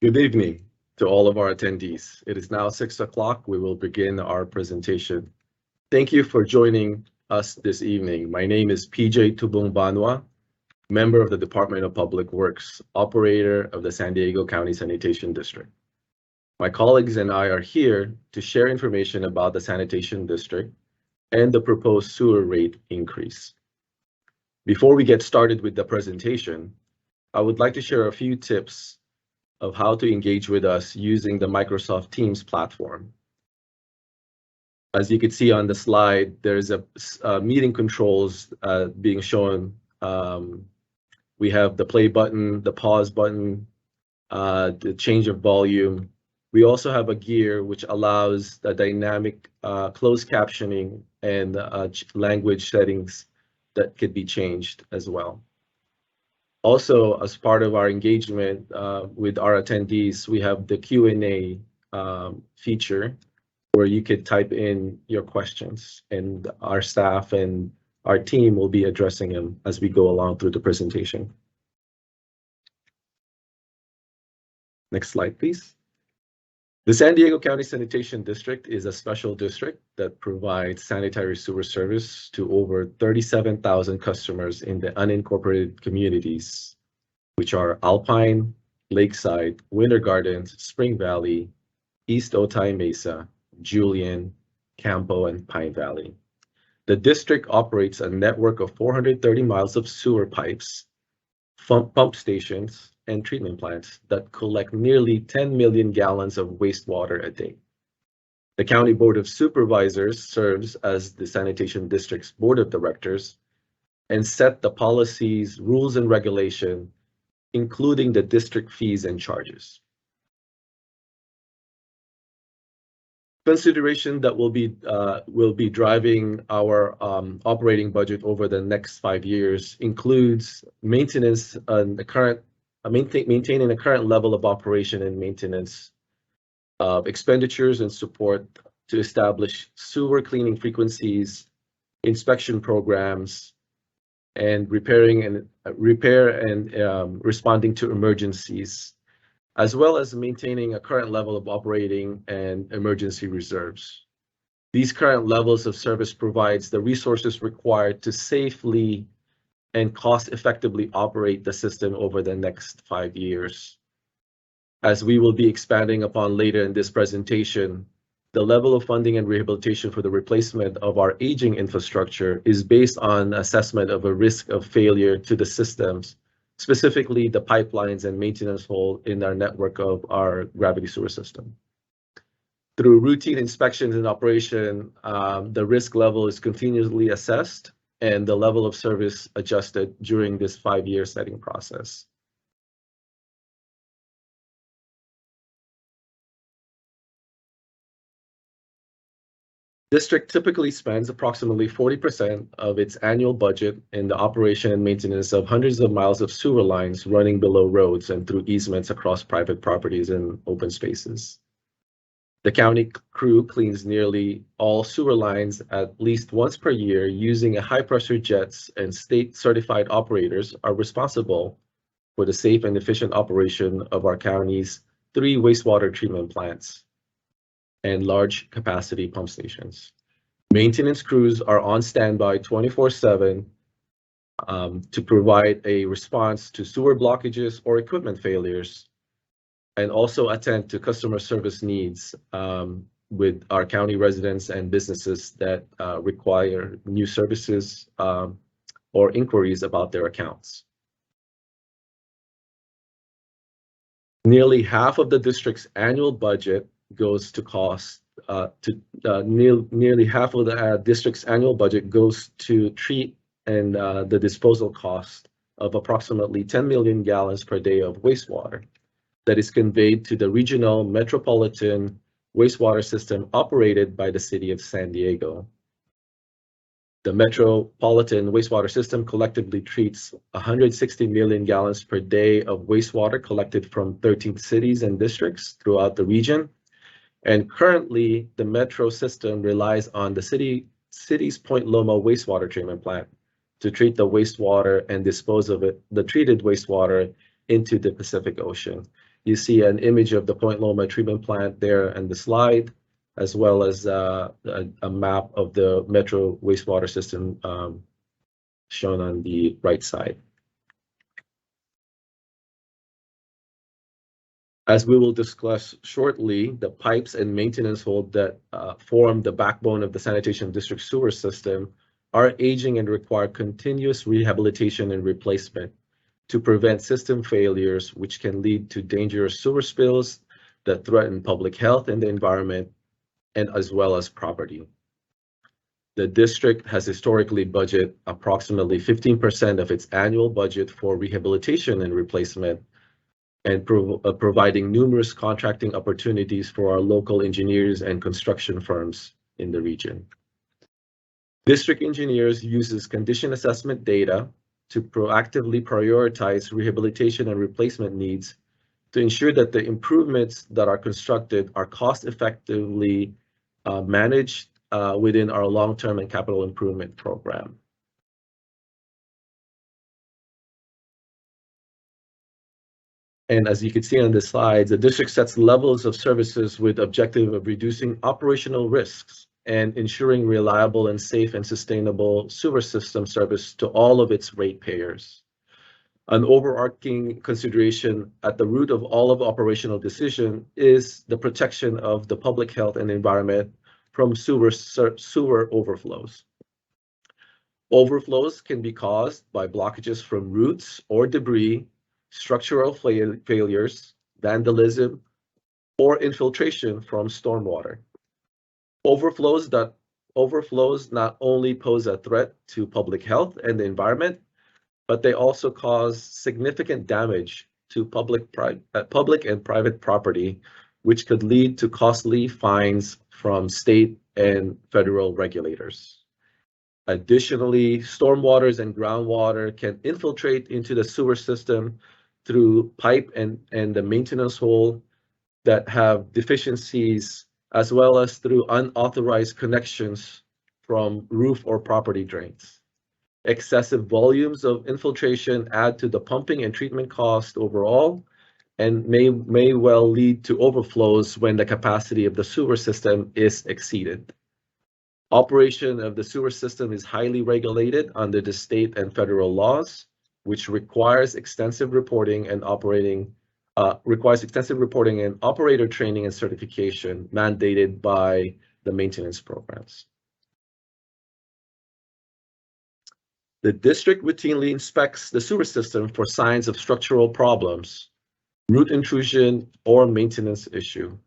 Good evening to all of our attendees. It is now 6 o'clock. We will begin our presentation. Thank you for joining us this evening. My name is PJ Tubong Banwa, member of the Department of Public Works, operator of the San Diego County Sanitation District. My colleagues and I are here to share information about the Sanitation District and the proposed sewer rate increase. Before we get started with the presentation, I would like to share a few tips of how to engage with us using the Microsoft Teams platform. As you can see on the slide, there's a meeting controls being shown. We have the play button, the pause button, the change of volume. We also have a gear which allows the dynamic closed captioning and language settings that could be changed as well. Also, as part of our engagement with our attendees, we have the Q&A feature where you could type in your questions and our staff and our team will be addressing them as we go along through the presentation. Next slide, please. The San Diego County Sanitation District is a special district that provides sanitary sewer service to over 37,000 customers in the unincorporated communities, which are Alpine, Lakeside, Winter Gardens, Spring Valley, East Otay Mesa, Julian, Campo, and Pine Valley. The district operates a network of 430 miles of sewer pipes, pump stations, and treatment plants that collect nearly 10 million gallons of wastewater a day. The County Board of Supervisors serves as the Sanitation District's Board of Directors and set the policies, rules, and regulation, including the district fees and charges. Consideration that will be driving our operating budget over the next 5 years includes maintenance on the current maintaining the current level of operation and maintenance of expenditures and support to establish sewer cleaning frequencies, inspection programs, and repair and responding to emergencies, as well as maintaining a current level of operating and emergency reserves. These current levels of service provides the resources required to safely and cost-effectively operate the system over the next 5 years. As we will be expanding upon later in this presentation, the level of funding and rehabilitation for the replacement of our aging infrastructure is based on assessment of a risk of failure to the systems, specifically the pipelines and maintenance hole in our network of our gravity sewer system. Through routine inspections and operation, the risk level is continuously assessed and the level of service adjusted during this 5-year setting process. District typically spends approximately 40% of its annual budget in the operation and maintenance of hundreds of miles of sewer lines running below roads and through easements across private properties and open spaces. The county crew cleans nearly all sewer lines at least once per year using high-pressure jets, and state-certified operators are responsible for the safe and efficient operation of our county's 3 wastewater treatment plants and large capacity pump stations. Maintenance crews are on standby 24/7 to provide a response to sewer blockages or equipment failures, and also attend to customer service needs with our county residents and businesses that require new services or inquiries about their accounts. Nearly half of the district's annual budget goes to nearly half of the district's annual budget goes to treat and the disposal cost of approximately 10 million gallons per day of wastewater that is conveyed to the regional metropolitan wastewater system operated by the city of San Diego. The metropolitan wastewater system collectively treats 160 million gallons per day of wastewater collected from 13 cities and districts throughout the region. And currently, the metro system relies on the city's Point Loma wastewater treatment plant to treat the wastewater and dispose of the treated wastewater into the Pacific Ocean. You see an image of the Point Loma treatment plant there in the slide, as well as a map of the Metro wastewater system shown on the right side. As we will discuss shortly, the pipes and maintenance hold that form the backbone of the sanitation district sewer system are aging and require continuous rehabilitation and replacement to prevent system failures, which can lead to dangerous sewer spills that threaten public health and the environment, and as well as property. The district has historically budgeted approximately 15% of its annual budget for rehabilitation and replacement, and providing numerous contracting opportunities for our local engineers and construction firms in the region. District engineers uses condition assessment data to proactively prioritize rehabilitation and replacement needs to ensure that the improvements that are constructed are cost effectively managed within our long-term and capital improvement program. And as you can see on the slides, the district sets levels of services with objective of reducing operational risks and ensuring reliable and safe and sustainable sewer system service to all of its ratepayers. An overarching consideration at the root of all of operational decision is the protection of the public health and environment from sewer overflows. Overflows can be caused by blockages from roots or debris, structural failures, vandalism, or infiltration from stormwater. Overflows not only pose a threat to public health and the environment, but they also cause significant damage to public and private property, which could lead to costly fines from state and federal regulators. Additionally, stormwaters and groundwater can infiltrate into the sewer system through pipe and the maintenance hole that have deficiencies, as well as through unauthorized connections from roof or property drains. Excessive volumes of infiltration add to the pumping and treatment cost overall, and may well lead to overflows when the capacity of the sewer system is exceeded. Operation of the sewer system is highly regulated under the state and federal laws, which requires extensive reporting and operator training and certification mandated by the maintenance programs. The district routinely inspects the sewer system for signs of structural problems, root intrusion, or maintenance issue.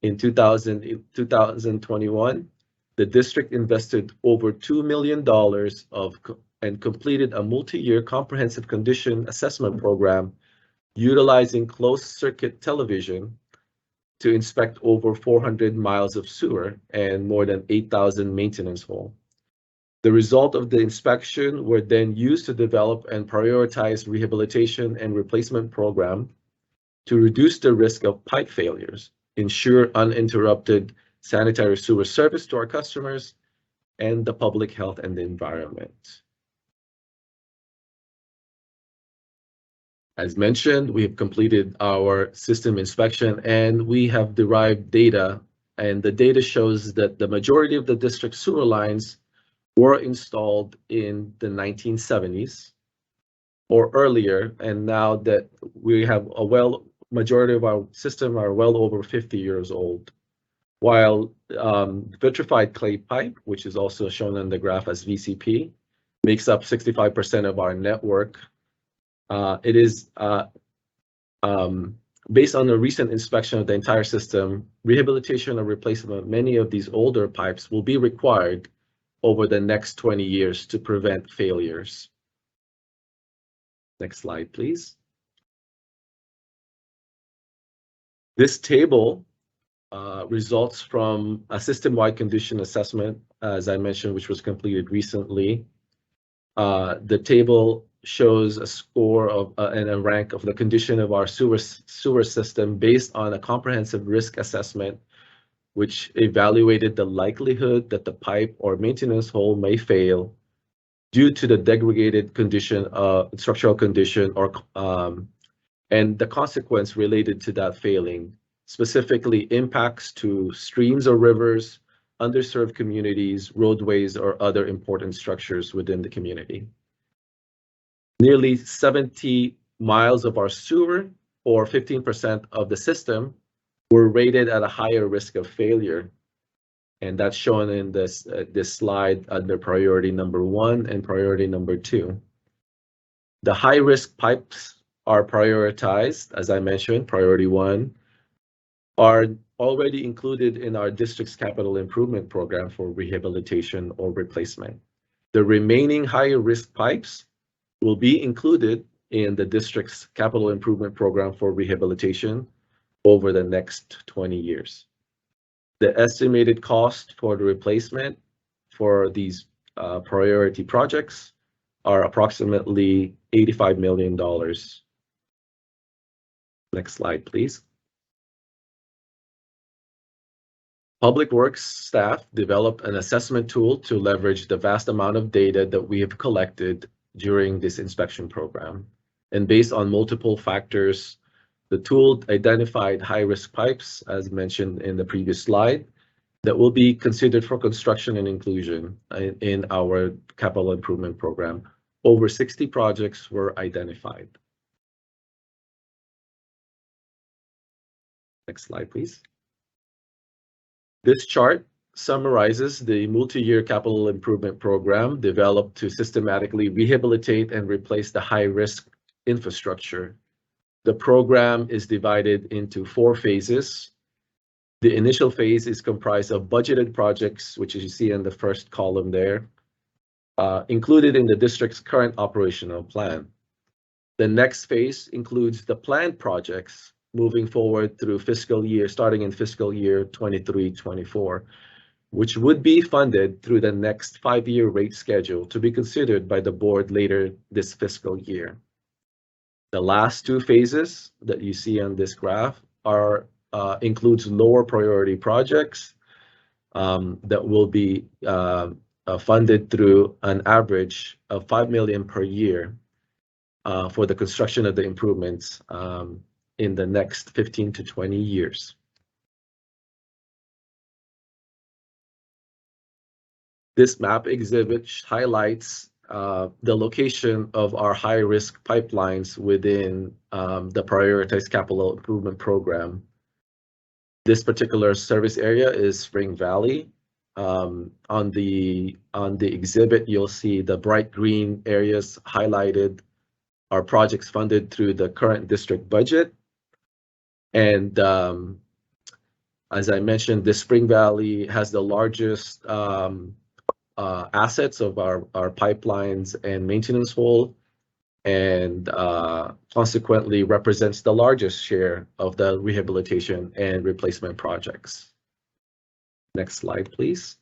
In 2021, the district invested over $2 million and completed a multi-year comprehensive condition assessment program utilizing closed-circuit television to inspect over 400 miles of sewer and more than 8,000 maintenance holes. The result of the inspection were then used to develop and prioritize rehabilitation and replacement program to reduce the risk of pipe failures, ensure uninterrupted sanitary sewer service to our customers, and the public health and the environment. As mentioned, we have completed our system inspection and we have derived data, and the data shows that the majority of the district sewer lines were installed in the 1970s or earlier, and now that we have majority of our system are well over 50 years old. While vitrified clay pipe, which is also shown on the graph as VCP, makes up 65% of our network. It is based on a recent inspection of the entire system, rehabilitation or replacement of many of these older pipes will be required over the next 20 years to prevent failures. Next slide, please. This table results from a system-wide condition assessment, as I mentioned, which was completed recently. The table shows a score of and a rank of the condition of our sewer system based on a comprehensive risk assessment, which evaluated the likelihood that the pipe or maintenance hole may fail due to the degraded condition, structural condition, or and the consequence related to that failing, specifically impacts to streams or rivers, underserved communities, roadways, or other important structures within the community. Nearly 70 miles of our sewer, or 15% of the system, were rated at a higher risk of failure. And that's shown in this slide under priority number 1 and priority number 2. The high-risk pipes are prioritized, as I mentioned, priority 1, are already included in our district's capital improvement program for rehabilitation or replacement. The remaining higher risk pipes will be included in the district's capital improvement program for rehabilitation over the next 20 years. The estimated cost for the replacement for these priority projects are approximately $85 million. Next slide, please. Public Works staff developed an assessment tool to leverage the vast amount of data that we have collected during this inspection program. And based on multiple factors, the tool identified high-risk pipes, as mentioned in the previous slide, that will be considered for construction and inclusion in our capital improvement program. Over 60 projects were identified. Next slide, please. This chart summarizes the multi-year capital improvement program developed to systematically rehabilitate and replace the high-risk infrastructure. The program is divided into 4 phases. The initial phase is comprised of budgeted projects, which you see in the first column there, included in the district's current operational plan. The next phase includes the planned projects moving forward through starting in fiscal year 23-24, which would be funded through the next 5-year rate schedule to be considered by the board later this fiscal year. The last 2 phases that you see on this graph includes lower priority projects that will be funded through an average of $5 million per year for the construction of the improvements in the next 15 to 20 years. This map exhibit highlights the location of our high-risk pipelines within the prioritized capital improvement program. This particular service area is Spring Valley. On the exhibit, you'll see the bright green areas highlighted are projects funded through the current district budget. And as I mentioned, the Spring Valley has the largest assets of our pipelines and maintenance hole, and consequently represents the largest share of the rehabilitation and replacement projects. Next slide, please.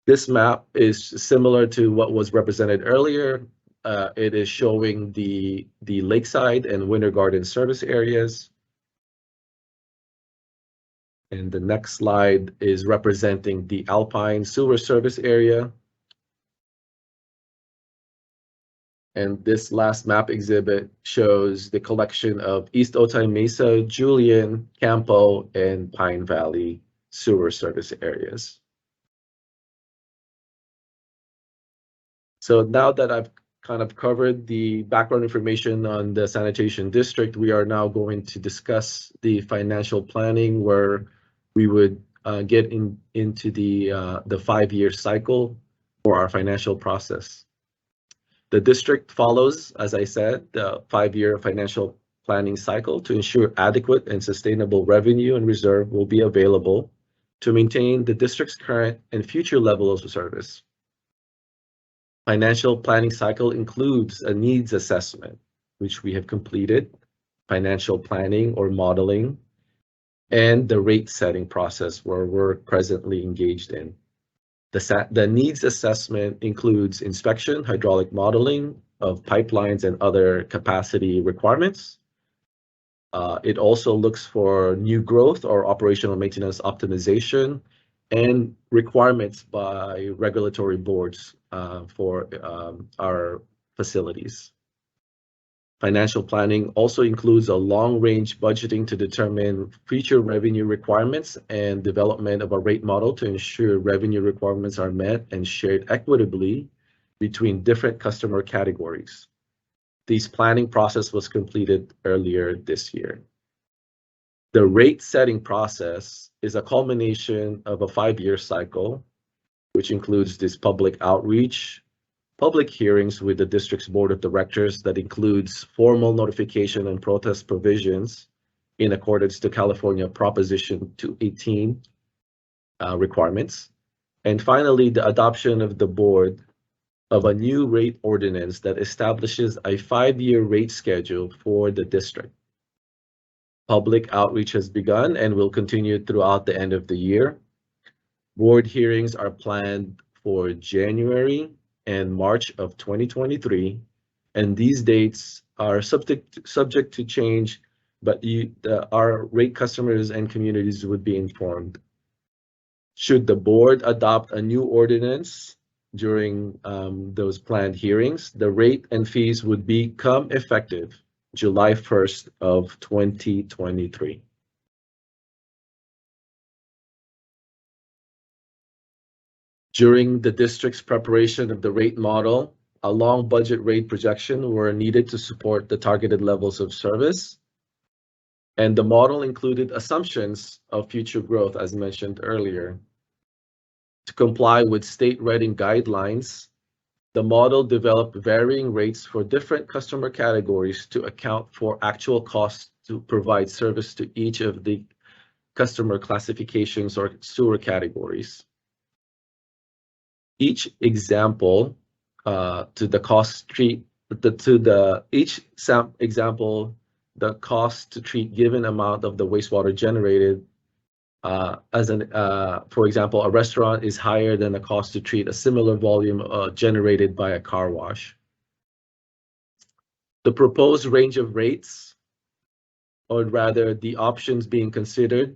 This map is similar to what was represented earlier. It is showing the Lakeside and Winter Garden service areas. And the next slide is representing the Alpine sewer service area. And this last map exhibit shows the collection of East Otay Mesa, Julian, Campo, and Pine Valley sewer service areas. So now that I've kind of covered the background information on the sanitation district, we are now going to discuss the financial planning, where we would get into the 5-year cycle for our financial process. The district follows, as I said, the 5-year financial planning cycle to ensure adequate and sustainable revenue and reserve will be available to maintain the district's current and future levels of service. Financial planning cycle includes a needs assessment, which we have completed, financial planning or modeling, and the rate setting process where we're presently engaged in. The needs assessment includes inspection, hydraulic modeling of pipelines and other capacity requirements. It also looks for new growth or operational maintenance optimization and requirements by regulatory boards for our facilities. Financial planning also includes a long-range budgeting to determine future revenue requirements and development of a rate model to ensure revenue requirements are met and shared equitably between different customer categories. This planning process was completed earlier this year. The rate setting process is a culmination of a 5-year cycle, which includes this public outreach, public hearings with the district's board of directors that includes formal notification and protest provisions in accordance to California Proposition 218 requirements. And finally, the adoption of the board of a new rate ordinance that establishes a 5-year rate schedule for the district. Public outreach has begun and will continue throughout the end of the year. Board hearings are planned for January and March of 2023, and these dates are subject to change, but our rate customers and communities would be informed. Should the board adopt a new ordinance during those planned hearings, the rate and fees would become effective July 1st of 2023. During the district's preparation of the rate model, a long budget rate projection were needed to support the targeted levels of service. And the model included assumptions of future growth, as mentioned earlier. To comply with state rating guidelines, the model developed varying rates for different customer categories to account for actual costs to provide service to each of the customer classifications or sewer categories. Each example the cost to treat given amount of the wastewater generated. For example, a restaurant is higher than the cost to treat a similar volume generated by a car wash. The proposed range of rates, or rather the options being considered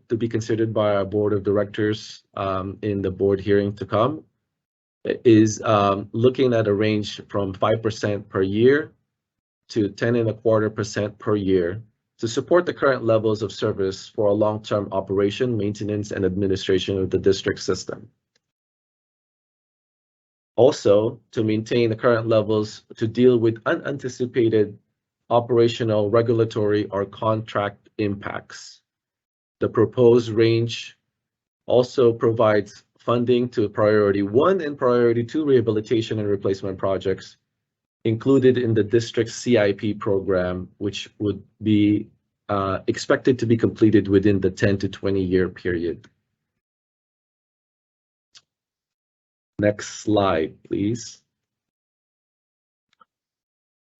by our board of directors in the board hearing to come, is looking at a range from 5% per year to 10.25% per year to support the current levels of service for a long-term operation, maintenance, and administration of the district system. Also, to maintain the current levels to deal with unanticipated operational, regulatory, or contract impacts. The proposed range also provides funding to Priority 1 and Priority 2 rehabilitation and replacement projects included in the district's CIP program, which would be expected to be completed within the 10 to 20-year period. Next slide, please.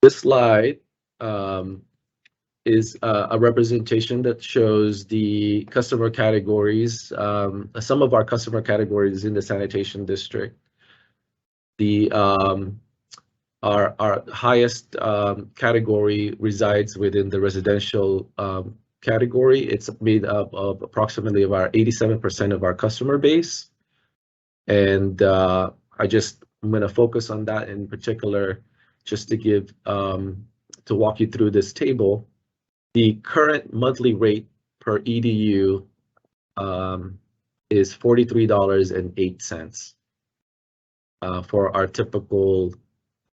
This slide is a representation that shows the customer categories, some of our customer categories in the sanitation district. Our highest category resides within the residential category. It's made up of approximately about 87% of our customer base. And I'm going to focus on that in particular, just to walk you through this table. The current monthly rate per EDU is $43.08 for our typical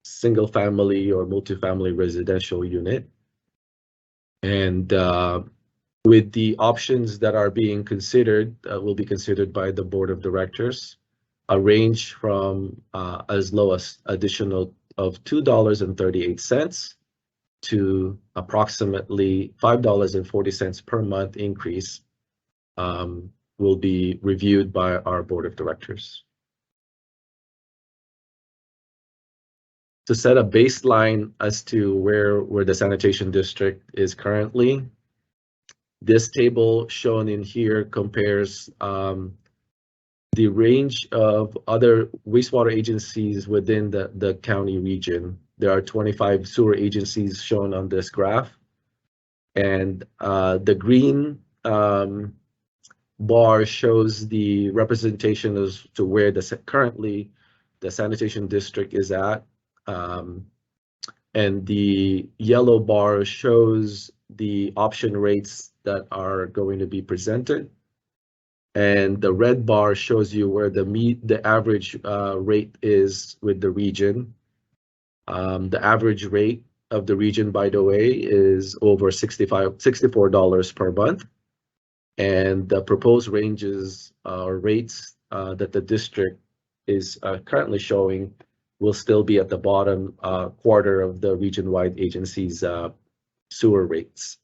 single family or multifamily residential unit. And with the options that are being considered, will be considered by the board of directors, a range from as low as additional of $2.38 to approximately $5.40 per month increase will be reviewed by our board of directors. To set a baseline as to where the sanitation district is currently, this table shown in here compares the range of other wastewater agencies within the county region. There are 25 sewer agencies shown on this graph, and the green bar shows the representation as to where currently the sanitation district is at. And the yellow bar shows the option rates that are going to be presented. And the red bar shows you where the average rate is with the region. The average rate of the region, by the way, is over $64 per month. And the proposed ranges or rates that the district is currently showing will still be at the bottom quarter of the region-wide agency's sewer rates.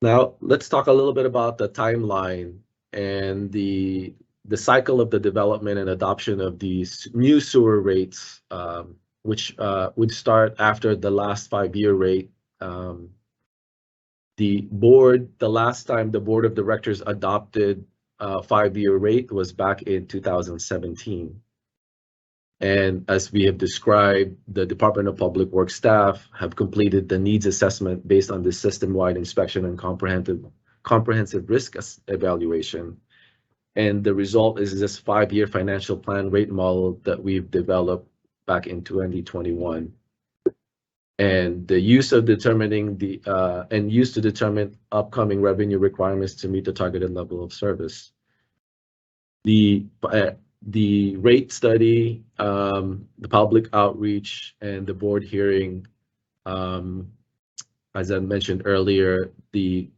Now, let's talk a little bit about the timeline and the cycle of the development and adoption of these new sewer rates, which would start after the last 5-year rate. The last time the board of directors adopted a 5-year rate was back in 2017. And as we have described, the Department of Public Works staff have completed the needs assessment based on the system-wide inspection and comprehensive risk evaluation. And the result is this 5-year financial plan rate model that we've developed back in 2021. And the use of determining used to determine upcoming revenue requirements to meet the targeted level of service. The rate study, the public outreach, and the board hearing, as I mentioned earlier, the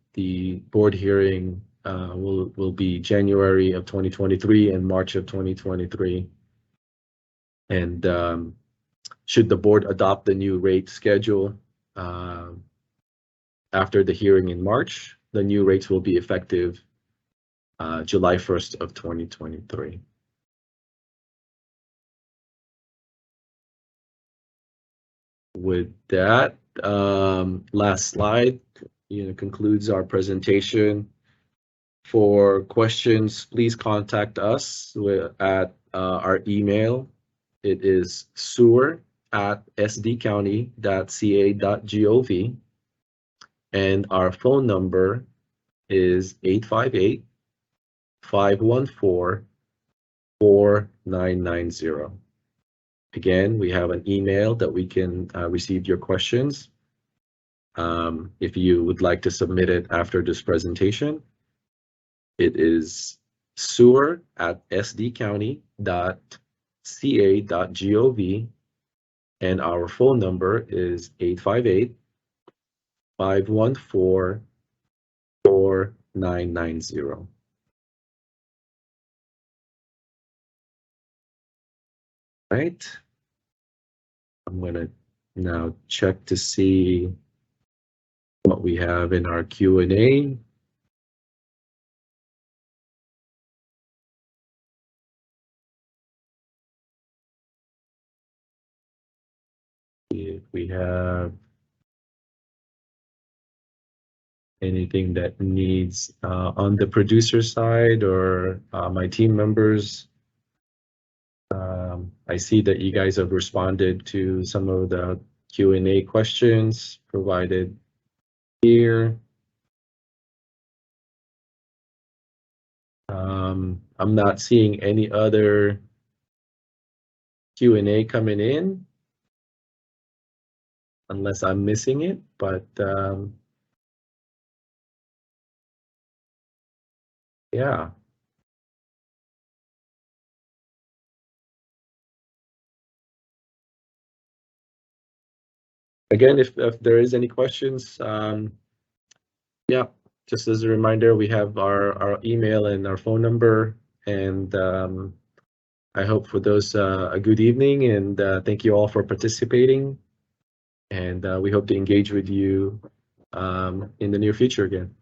board hearing will be January of 2023 and March of 2023. And should the board adopt the new rate schedule after the hearing in March, the new rates will be effective July 1st of 2023. With that, last slide, concludes our presentation. For questions, please contact us at our email. It is sewer@sdcounty.ca.gov, and our phone number is 858-514-4990. Again, we have an email that we can receive your questions. If you would like to submit it after this presentation, it is sewer@sdcounty.ca.gov, and our phone number is 858-514-4990. Right. I'm going to now check to see what we have in our Q&A. If we have anything that needs on the producer side or my team members. I see that you guys have responded to some of the Q&A questions provided here. I'm not seeing any other Q&A coming in unless I'm missing it, but yeah. Again, if there is any questions, yeah, just as a reminder, we have our email and our phone number, and I hope for those a good evening, and thank you all for participating, and we hope to engage with you in the near future again.